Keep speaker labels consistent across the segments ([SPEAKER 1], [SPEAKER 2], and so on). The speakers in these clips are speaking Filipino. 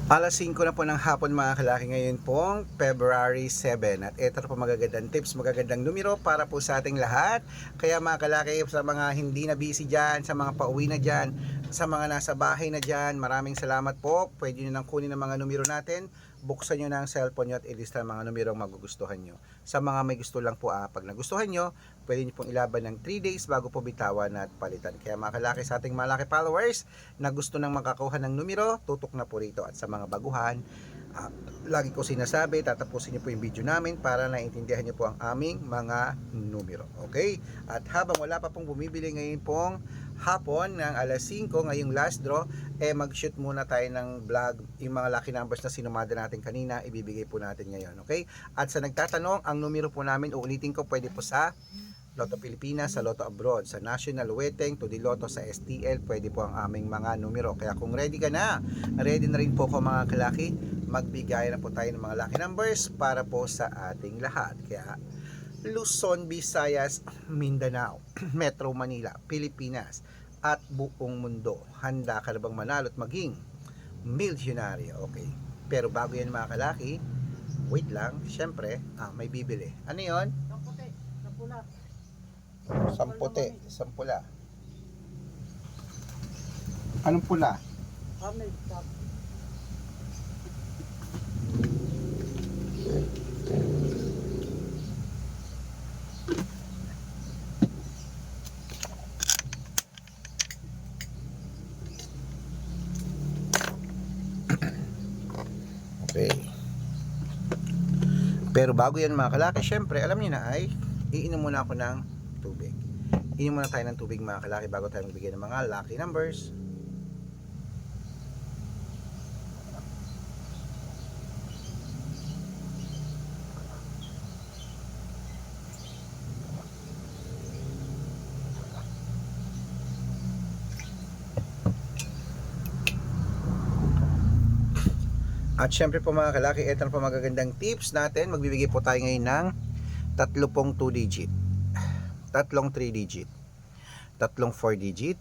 [SPEAKER 1] Alas 5 na po ng hapon mga kalaki, ngayon pong February 7 at ito na po magagandang tips, magagandang numero para po sa ating lahat. Kaya mga kalaki, sa mga hindi na busy dyan, sa mga pauwi na dyan, sa mga nasa bahay na dyan, maraming salamat po. Pwede nyo nang kunin ang mga numero natin, buksan nyo na ang cellphone nyo at ilista ang mga numero ang magugustuhan nyo. Sa mga may gusto lang po, pag nagustuhan nyo, pwede nyo pong ilaban ng 3 days bago po bitawan at palitan. Kaya mga kalaki, sa ating malaki followers na gusto nang makakuha ng numero, tutok na po rito. At sa mga baguhan, lagi ko sinasabi, tatapusin niyo po yung video namin para naintindihan niyo po ang aming mga numero. Okay? At habang wala pa pong bumibili ngayon pong hapon ng alas 5, ngayong last draw, mag-shoot muna tayo ng vlog. Yung mga lucky numbers na sinumada natin kanina, ibibigay po natin ngayon. Okay? At sa nagtatanong, ang numero po namin, uulitin ko, pwede po sa Lotto Pilipinas, sa Lotto Abroad, sa National Weteng, to the Lotto, sa STL, pwede po ang aming mga numero. Kaya kung ready ka na, ready na rin po ko mga kalaki, magbigay na po tayo ng mga lucky numbers para po sa ating lahat. Kaya Luzon, Visayas, Mindanao, Metro Manila, Pilipinas, at buong mundo. Handa ka na bang manalo at maging milyonaryo? Okay. Pero bago yan mga kalaki, wait lang, syempre, may bibili. Ano yon?
[SPEAKER 2] Puti, sa pula.
[SPEAKER 1] Samputi, sampula. Anong pula?
[SPEAKER 2] May top.
[SPEAKER 1] Okay. Pero bago yan mga kalaki, syempre, alam niyo na ay, iinom muna ako ng tubig. Iinom muna tayo ng tubig mga kalaki bago tayo magbigay ng mga lucky numbers. At syempre po mga kalaki, ito na po magagandang tips natin. Magbibigay po tayo ngayon ng tatlo pong 2 digit, tatlong 3 digit, tatlong 4 digit,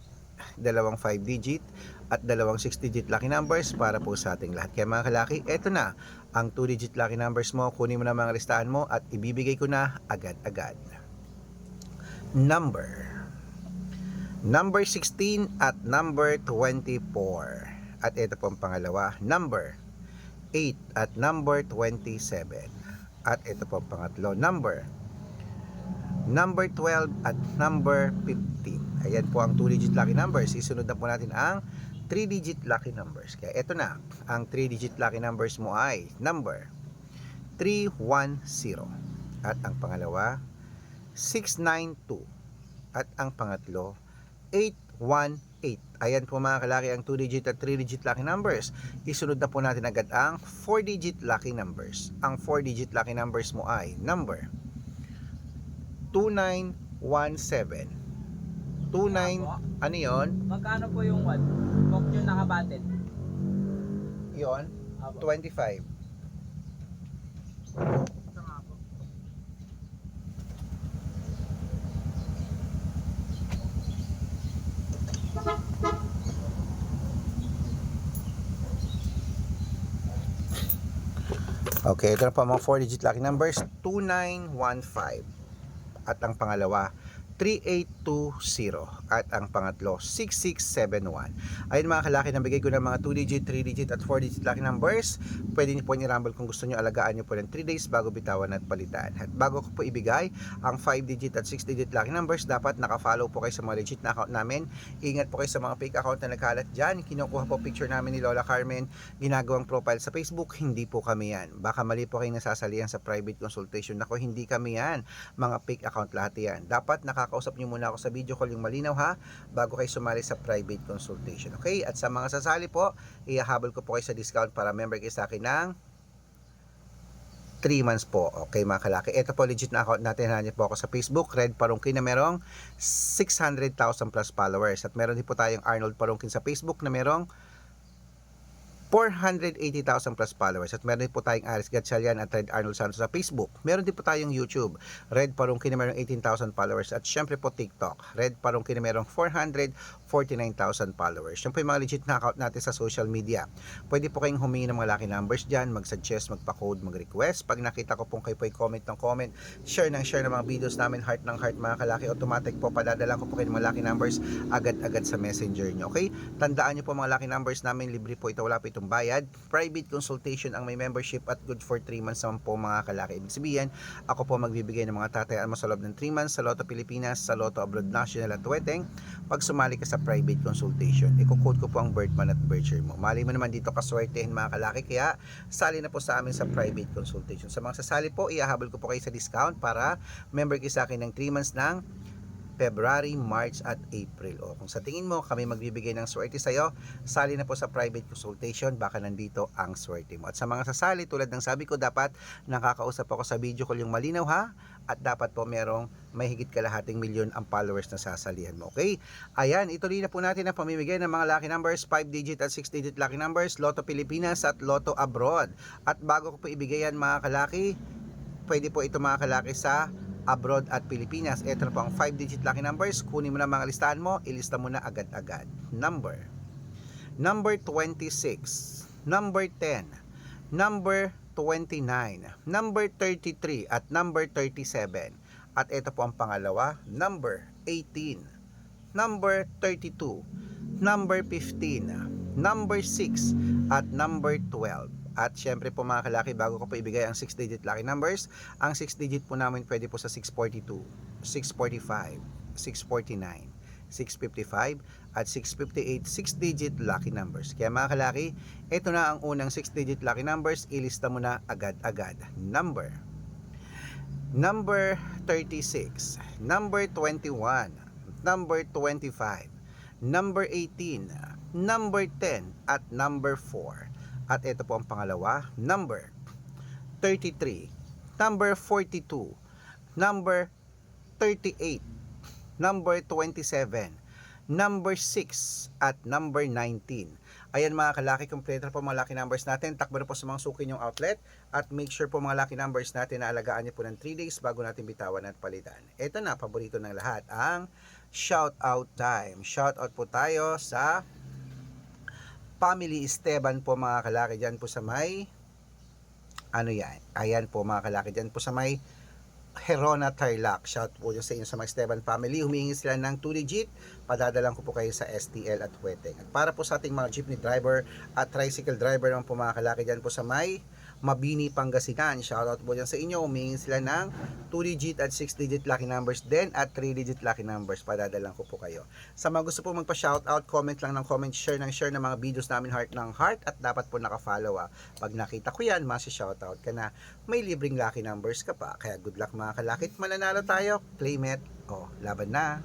[SPEAKER 1] dalawang 5 digit, at dalawang 6 digit lucky numbers para po sa ating lahat. Kaya mga kalaki, ito na ang 2 digit lucky numbers mo. Kunin mo na mga listahan mo at ibibigay ko na agad-agad. Number 16 at number 24. At ito po ang pangalawa, number 8 at number 27. At ito po ang pangatlo, number 12 at number 15. Ayan po ang 2 digit lucky numbers. Isunod na po natin ang 3 digit lucky numbers. Kaya ito na, ang 3 digit lucky numbers mo ay number 310. At ang pangalawa, 692. At ang pangatlo, 818. Ayan po mga kalaki ang 2 digit at 3 digit lucky numbers. Isunod na po natin agad ang 4 digit lucky numbers. Ang 4 digit lucky numbers mo ay number 2917. 29, ano yon?
[SPEAKER 2] Magkano po yung one? Kung yung nakabatid.
[SPEAKER 1] Yon, 25.
[SPEAKER 2] Ito nga po.
[SPEAKER 1] Okay, ito na po mga 4 digit lucky numbers, 2915. At ang pangalawa, 3820. At ang pangatlo, 6671. Ayun mga kalaki, nabigay ko ng mga 2 digit, 3 digit at 4 digit lucky numbers. Pwede niyo po ni-rumble kung gusto niyo, alagaan niyo po ng 3 days bago bitawan at palitan. At bago ko po ibigay ang 5 digit at 6 digit lucky numbers, dapat naka-follow po kayo sa mga legit na account namin. Ingat po kayo sa mga fake account na nagkalat dyan. Kinukuha po picture namin ni Lola Carmen, ginagawang profile sa Facebook. Hindi po kami yan. Baka mali po kayong nasasalihan sa private consultation. Ako, hindi kami yan. Mga fake account lahat yan. Dapat nakakausap nyo muna ako sa video call, yung malinaw ha, bago kayo sumali sa private consultation. Okay? At sa mga sasali po, ihahabol ko po kayo sa discount para member kayo sa akin ng 3 months po. Okay mga kalaki, ito po legit na account natin. Hanap po ako sa Facebook, Red Parungkin, na merong 600,000 plus followers. At meron din po tayong Arnold Parungkin sa Facebook na merong 480,000 plus followers. At meron din po tayong Aris Gatchalian at Red Arnold Santos sa Facebook. Meron din po tayong YouTube, Red Parungkin na merong 18,000 followers. At syempre po TikTok, Red Parungkin na merong 449,000 followers. Yan po yung mga legit na account natin sa social media. Pwede po kayong humingi ng mga lucky numbers dyan, mag-suggest, magpa-code, mag-request. Pag nakita ko pong kayo po comment ng comment, share ng mga videos namin, heart ng heart mga kalaki, automatic po padadala ko po kayo ng mga lucky numbers agad-agad sa messenger nyo. Okay? Tandaan nyo po mga lucky numbers namin, libre po ito, wala po itong bayad. Private consultation ang may membership at good for 3 months naman po mga kalaki. Ibig sabihin, ako po magbibigay ng mga tatayaan mo sa loob ng 3 months sa Lotto Pilipinas, sa Lotto Abroad National at Weteng. Pag sumali ka sa private consultation, i-code ko po ang birth month at birth year mo. Mali mo naman dito kaswertehin mga kalaki, kaya sali na po sa amin sa private consultation. Sa mga sasali po, iahabol ko po kayo sa discount para member kayo sa akin ng 3 months ng February, March at April. O kung sa tingin mo kami magbibigay ng swerte sa'yo, sali na po sa private consultation, baka nandito ang swerte mo. At sa mga sasali, tulad ng sabi ko, dapat nakakausap ako sa video call yung malinaw ha, at dapat po merong may higit kalahating milyon ang followers na sasalihan mo. Okay? Ayan, ituloy na po natin ang pamimigay ng mga lucky numbers, 5-digit at 6-digit lucky numbers, Lotto Pilipinas at Lotto Abroad. At bago ko po ibigay yan mga kalaki, pwede po ito mga kalaki sa Abroad at Pilipinas. Ito na po ang 5-digit lucky numbers. Kunin mo na mga listahan mo, ilista mo na agad-agad. Number 26, number 10, number 29, number 33 at number 37. At ito po ang pangalawa, number 18, number 32, number 15, number 6 at number 12. At syempre po mga kalaki, bago ko po ibigay ang 6-digit lucky numbers, ang 6-digit po namin pwede po sa 642, 645, 649, 655 at 658 6-digit lucky numbers. Kaya mga kalaki, ito na ang unang 6-digit lucky numbers, ilista mo na agad-agad. Number 36, number 21, number 25, number 18, number 10 at number 4. At ito po ang pangalawa, number 33, number 42, number 38, number 27, number 6 at number 19. Ayan mga kalaki, kompleto po mga lucky numbers natin. Takbo na po sa mga suki yung outlet at make sure po mga lucky numbers natin na alagaan niyo po ng 3 days bago natin bitawan at palitan. Ito na, paborito ng lahat, ang shout out time. Shout out po tayo sa Family Esteban po mga kalaki, dyan po sa may ayan po mga kalaki, dyan po sa may Herona Tarlac. Shout po dyan sa inyo sa mga Esteban family. Humingi sila ng 2-digit, padadalan ko po kayo sa STL at Weteng. At para po sa ating mga jeepney driver at tricycle driver naman po mga kalaki, dyan po sa may Mabini, Pangasinan. Shoutout po dyan sa inyo. Humingi sila ng 2-digit at 6-digit lucky numbers din at 3-digit lucky numbers. Padadalan ko po kayo. Sa mga gusto po magpa-shoutout, comment lang ng comment, share ng mga videos namin, heart ng heart, at dapat po naka-follow. Pag nakita ko yan, masi-shoutout ka na. May libreng lucky numbers ka pa. Kaya good luck mga kalakit. Mananalo tayo. Claim it. Laban na.